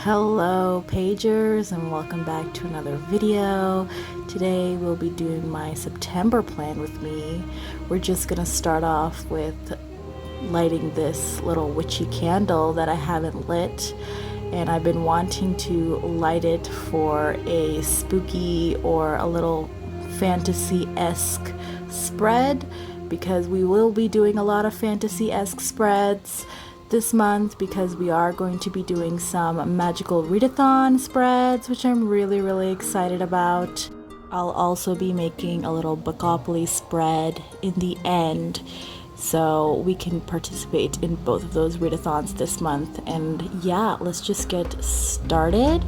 Hello pagers, and welcome back to another video. Today we'll be doing my September plan with me. We're just gonna start off with lighting this little witchy candle that I haven't lit, and I've been wanting to light it for a spooky or a little fantasy-esque spread, because we will be doing a lot of fantasy-esque spreads this month, because we are going to be doing some magical readathon spreads, which I'm really excited about. I'll also be making a little Bookopoly spread in the end, so we can participate in both of those readathons this month. And yeah, let's just get started.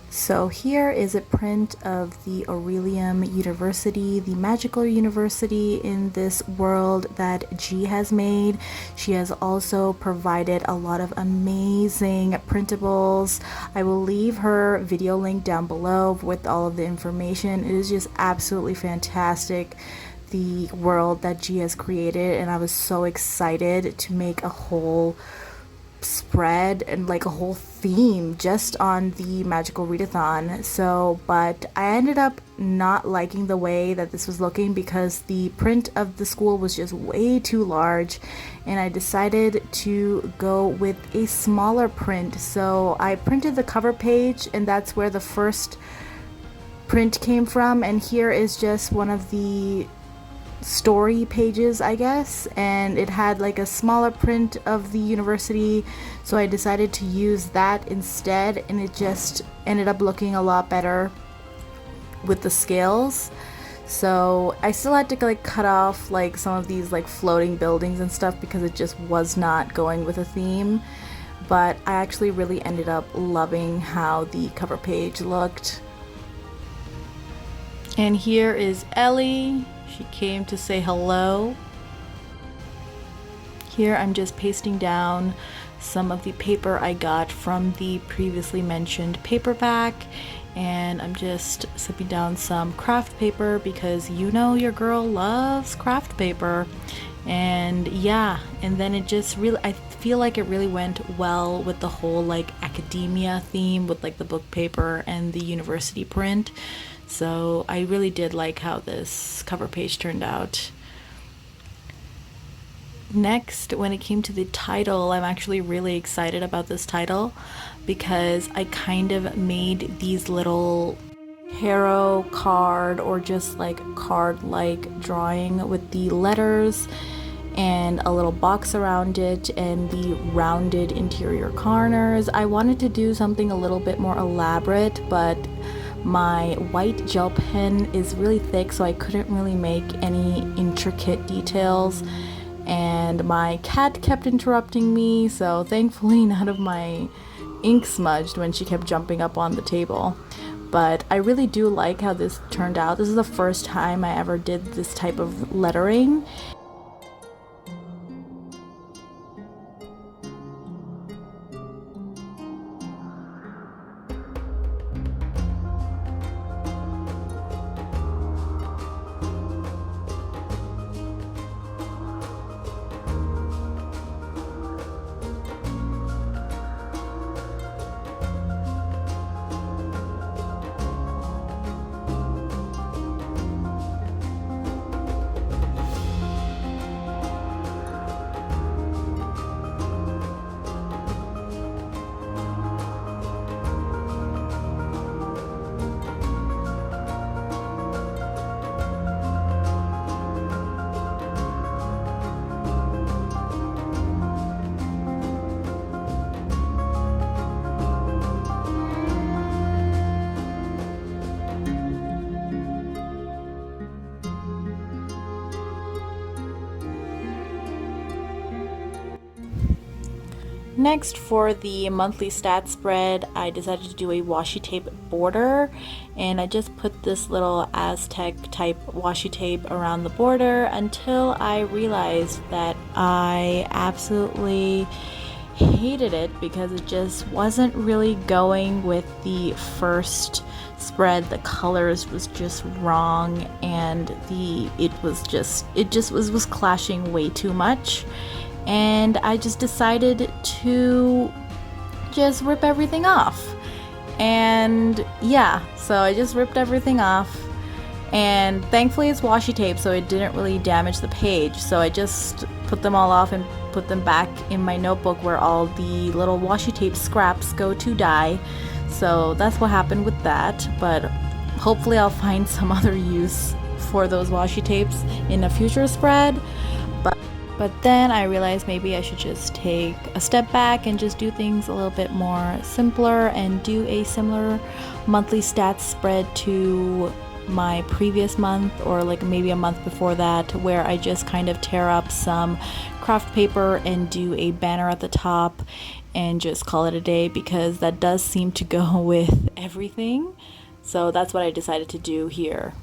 So here is a print of the Orilium University, the magical university in this world that G has made. She has also provided a lot of amazing printables. I will leave her video link down below with all of the information. It is just absolutely fantastic, the world that G has created, and I was so excited to make a whole spread and like a whole theme just on the magical readathon. But I ended up not liking the way that this was looking, because the print of the school was just way too large, and I decided to go with a smaller print. So I printed the cover page, and that's where the first print came from, and here is just one of the story pages, I guess, and it had like a smaller print of the university, so I decided to use that instead, and it just ended up looking a lot better with the scales. So I still had to like cut off like some of these like floating buildings and stuff, because it just was not going with a theme, but I actually really ended up loving how the cover page looked. And here is Ellie. She came to say hello. Here I'm just pasting down some of the paper I got from the previously mentioned paperback, and I'm just slipping down some craft paper, because you know your girl loves craft paper. And yeah, and then it just really, I feel like it really went well with the whole like academia theme with like the book paper and the university print. So I really did like how this cover page turned out. Next, when it came to the title, I'm actually really excited about this title, because I kind of made these little tarot card or just like card-like drawing with the letters and a little box around it and the rounded interior corners. I wanted to do something a little bit more elaborate, but my white gel pen is really thick, so I couldn't really make any intricate details, and my cat kept interrupting me, so thankfully none of my ink smudged when she kept jumping up on the table. But I really do like how this turned out. This is the first time I ever did this type of lettering. Next, for the monthly stat spread, I decided to do a washi tape border, and I just put this little Aztec type washi tape around the border until I realized that I absolutely hated it because it just wasn't really going with the first spread. The colors was just wrong, and it was clashing way too much, and I just decided to just rip everything off. And yeah, so I just ripped everything off, and thankfully it's washi tape, so it didn't really damage the page. So I just put them all off and put them back in my notebook where all the little washi tape scraps go to die. So that's what happened with that, but hopefully I'll find some other use for those washi tapes in a future spread. But then I realized maybe I should just take a step back and just do things a little bit more simpler and do a similar monthly stats spread to my previous month, or like maybe a month before that, where I just kind of tear up some craft paper and do a banner at the top and just call it a day, because that does seem to go with everything. So that's what I decided to do here.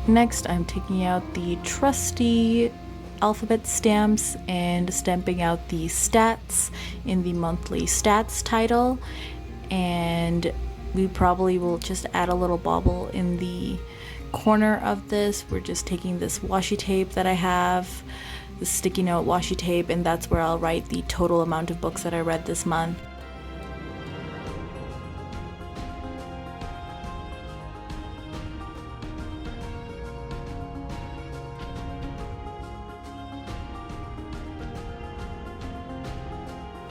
Next, I'm taking out the trusty alphabet stamps and stamping out the stats in the monthly stats title, and we probably will just add a little bauble in the corner of this. We're just taking this washi tape that I have, the sticky note washi tape, and that's where I'll write the total amount of books that I read this month.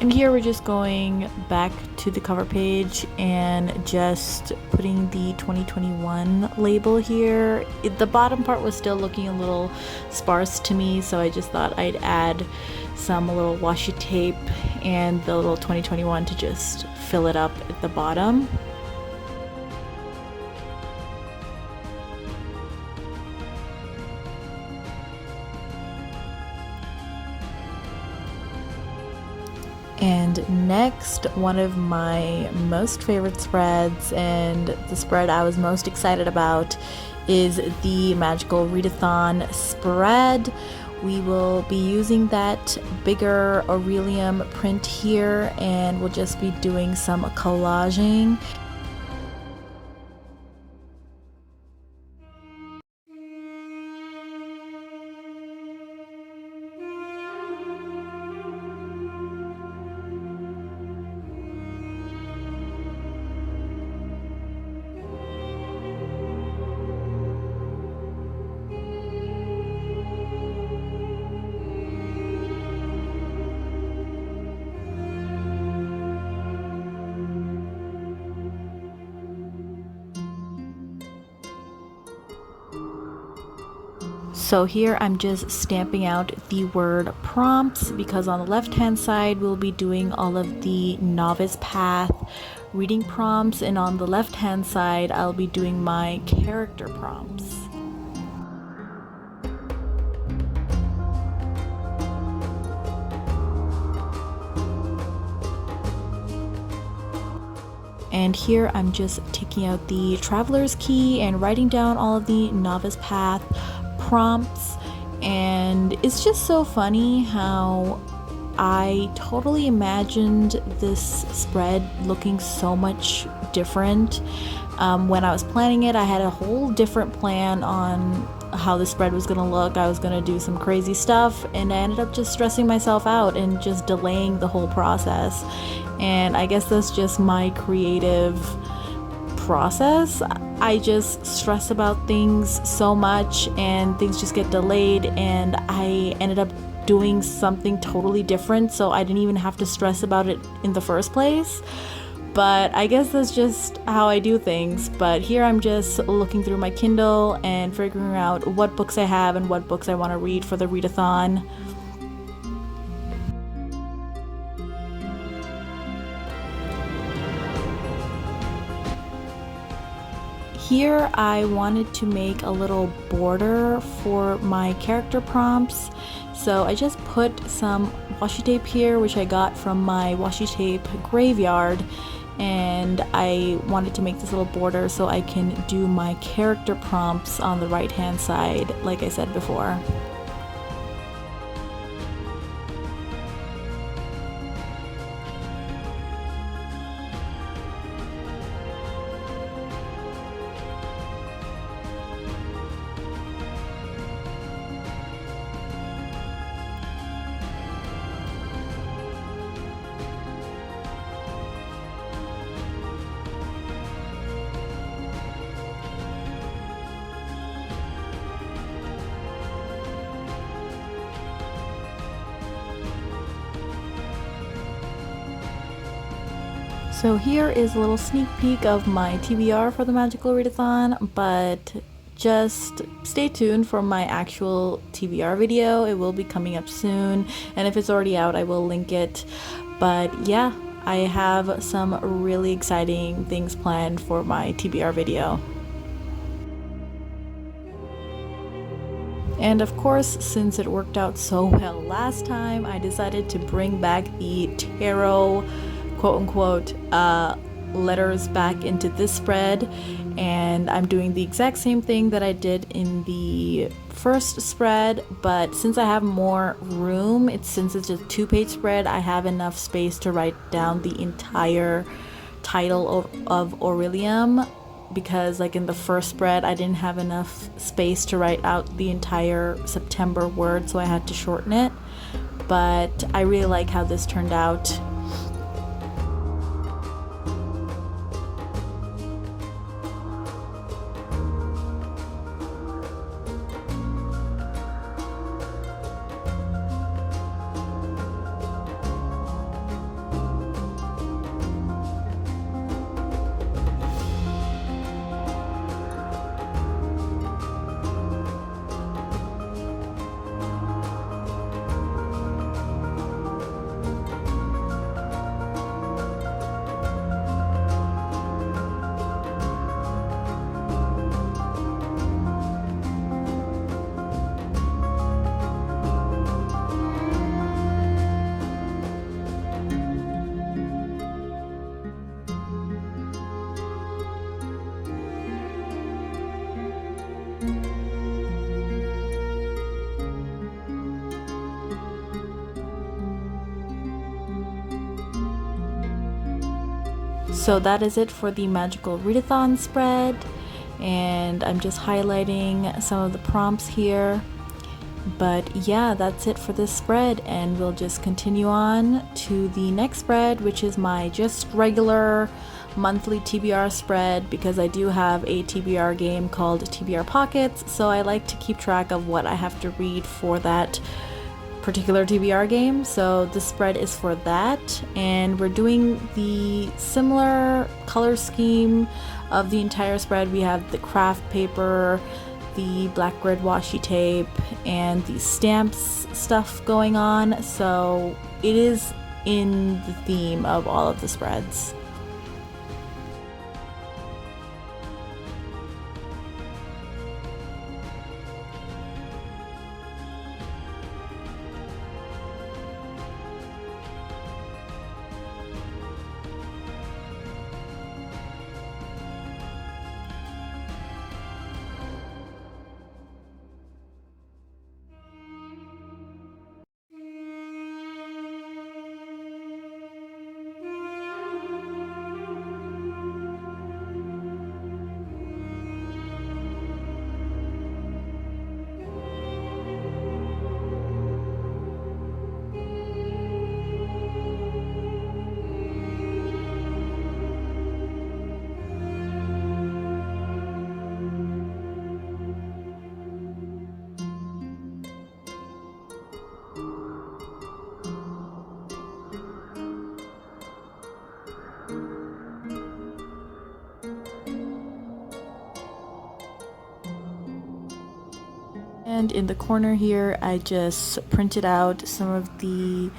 And here we're just going back to the cover page and just putting the 2021 label here. The bottom part was still looking a little sparse to me, so I just thought I'd add some little washi tape and the little 2021 to just fill it up at the bottom. And next, one of my most favorite spreads, and the spread I was most excited about, is the magical Readathon spread. We will be using that bigger Orilium print here, and we'll just be doing some collaging. So here I'm just stamping out the word prompts because on the left hand side we'll be doing all of the novice path reading prompts, and on the left hand side I'll be doing my character prompts. And here I'm just taking out the traveler's key and writing down all of the novice path prompts. And it's just so funny how I totally imagined this spread looking so much different. When I was planning it, I had a whole different plan on how the spread was gonna look. I was gonna do some crazy stuff, and I ended up just stressing myself out and just delaying the whole process. And I guess that's just my creative process. I just stress about things so much and things just get delayed, and I ended up doing something totally different, so I didn't even have to stress about it in the first place. But I guess that's just how I do things. But here I'm just looking through my Kindle and figuring out what books I have and what books I want to read for the readathon. Here I wanted to make a little border for my character prompts, so I just put some washi tape here, which I got from my washi tape graveyard, and I wanted to make this little border so I can do my character prompts on the right hand side, like I said before. So here is a little sneak peek of my TBR for the Magical Readathon, but just stay tuned for my actual TBR video. It will be coming up soon, and if it's already out, I will link it. But yeah, I have some really exciting things planned for my TBR video. And of course, since it worked out so well last time, I decided to bring back the tarot quote-unquote letters back into this spread, and I'm doing the exact same thing that I did in the first spread, but since I have more room, since it's a 2-page spread, I have enough space to write down the entire title of Orilium, because like in the first spread I didn't have enough space to write out the entire September word, so I had to shorten it. But I really like how this turned out. So that is it for the Magical Readathon spread, and I'm just highlighting some of the prompts here. But yeah, that's it for this spread, and we'll just continue on to the next spread, which is my just regular monthly TBR spread, because I do have a TBR game called TBR Pockets, so I like to keep track of what I have to read for that particular TBR game. So the spread is for that, and we're doing the similar color scheme of the entire spread. We have the craft paper, the black grid washi tape and the stamps stuff going on, so it is in the theme of all of the spreads. And in the corner here, I just printed out some of the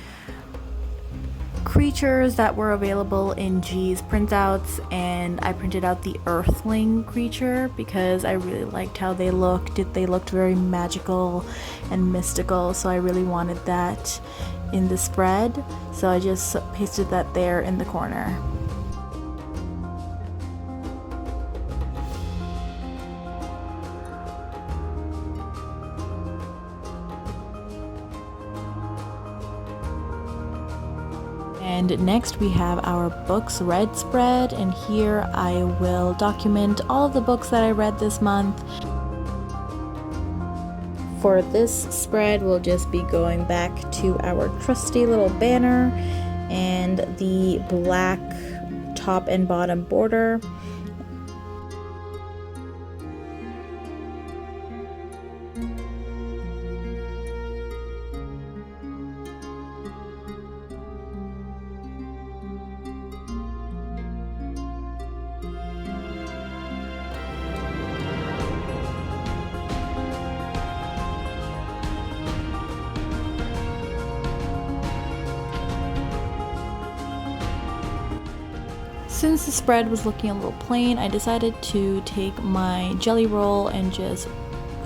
creatures that were available in G's printouts, and I printed out the Earthling creature because I really liked how they looked. They looked very magical and mystical, so I really wanted that in the spread. So I just pasted that there in the corner. And next we have our books read spread, and here I will document all of the books that I read this month. For this spread, we'll just be going back to our trusty little banner and the black top and bottom border. Since the spread was looking a little plain, I decided to take my jelly roll and just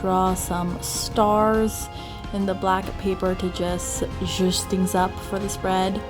draw some stars in the black paper to just zhuzh things up for the spread.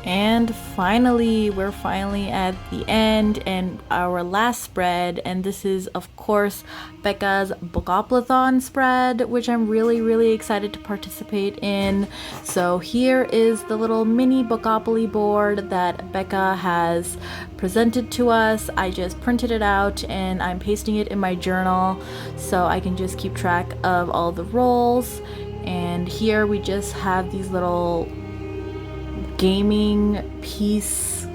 And finally, we're finally at the end and our last spread, and this is of course Becca's Bookoplathon spread, which I'm really excited to participate in. So here is the little mini Bookopoly board that Becca has presented to us. I just printed it out and I'm pasting it in my journal so I can just keep track of all the rolls. And here we just have these little gaming piece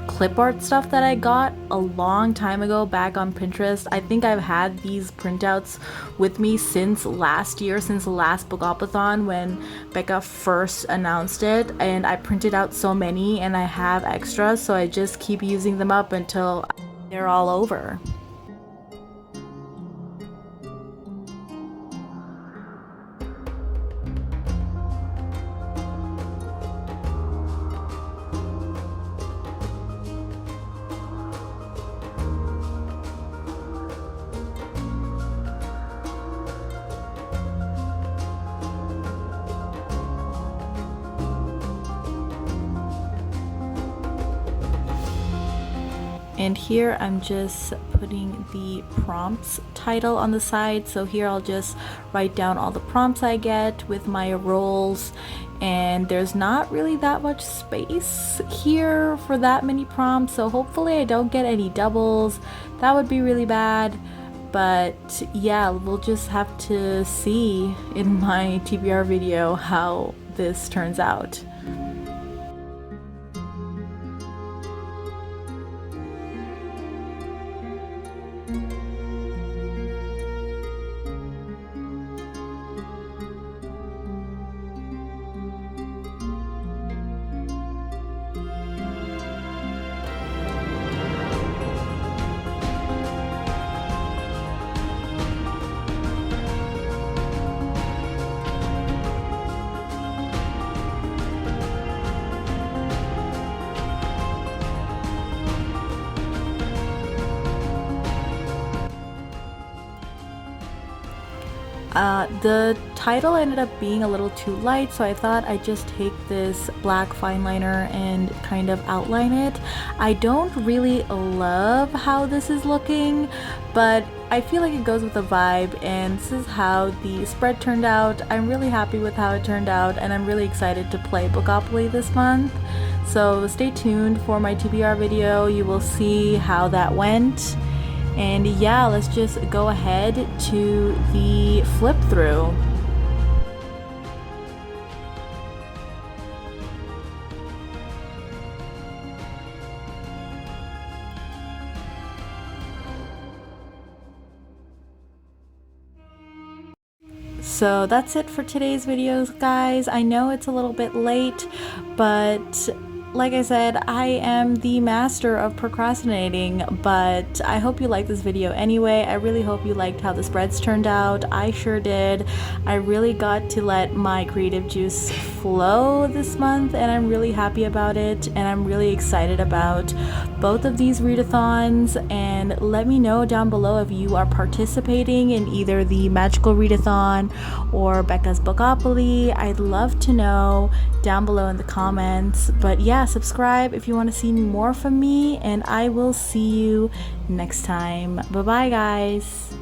clip art stuff that I got a long time ago back on Pinterest. I think I've had these printouts with me since last year, since the last Bookoplathon when Becca first announced it, and I printed out so many and I have extras, so I just keep using them up until they're all over. And here I'm just putting the prompts title on the side. So here I'll just write down all the prompts I get with my rolls, and there's not really that much space here for that many prompts, so hopefully I don't get any doubles. That would be really bad, but yeah, we'll just have to see in my TBR video how this turns out. The title ended up being a little too light, so I thought I'd just take this black fine liner and kind of outline it. I don't really love how this is looking, but I feel like it goes with the vibe, and this is how the spread turned out. I'm really happy with how it turned out, and I'm really excited to play Bookopoly this month. So stay tuned for my TBR video. You will see how that went. And yeah, let's just go ahead to the flip through. So that's it for today's videos, guys. I know it's a little bit late, but like I said, I am the master of procrastinating, but I hope you liked this video anyway. I really hope you liked how the spreads turned out. I sure did. I really got to let my creative juice flow this month, and I'm really happy about it, and I'm really excited about both of these readathons. And let me know down below if you are participating in either the Magical Readathon or Becca's Bookopoly. I'd love to know down below in the comments. But yeah, subscribe if you want to see more from me, and I will see you next time. Bye bye, guys.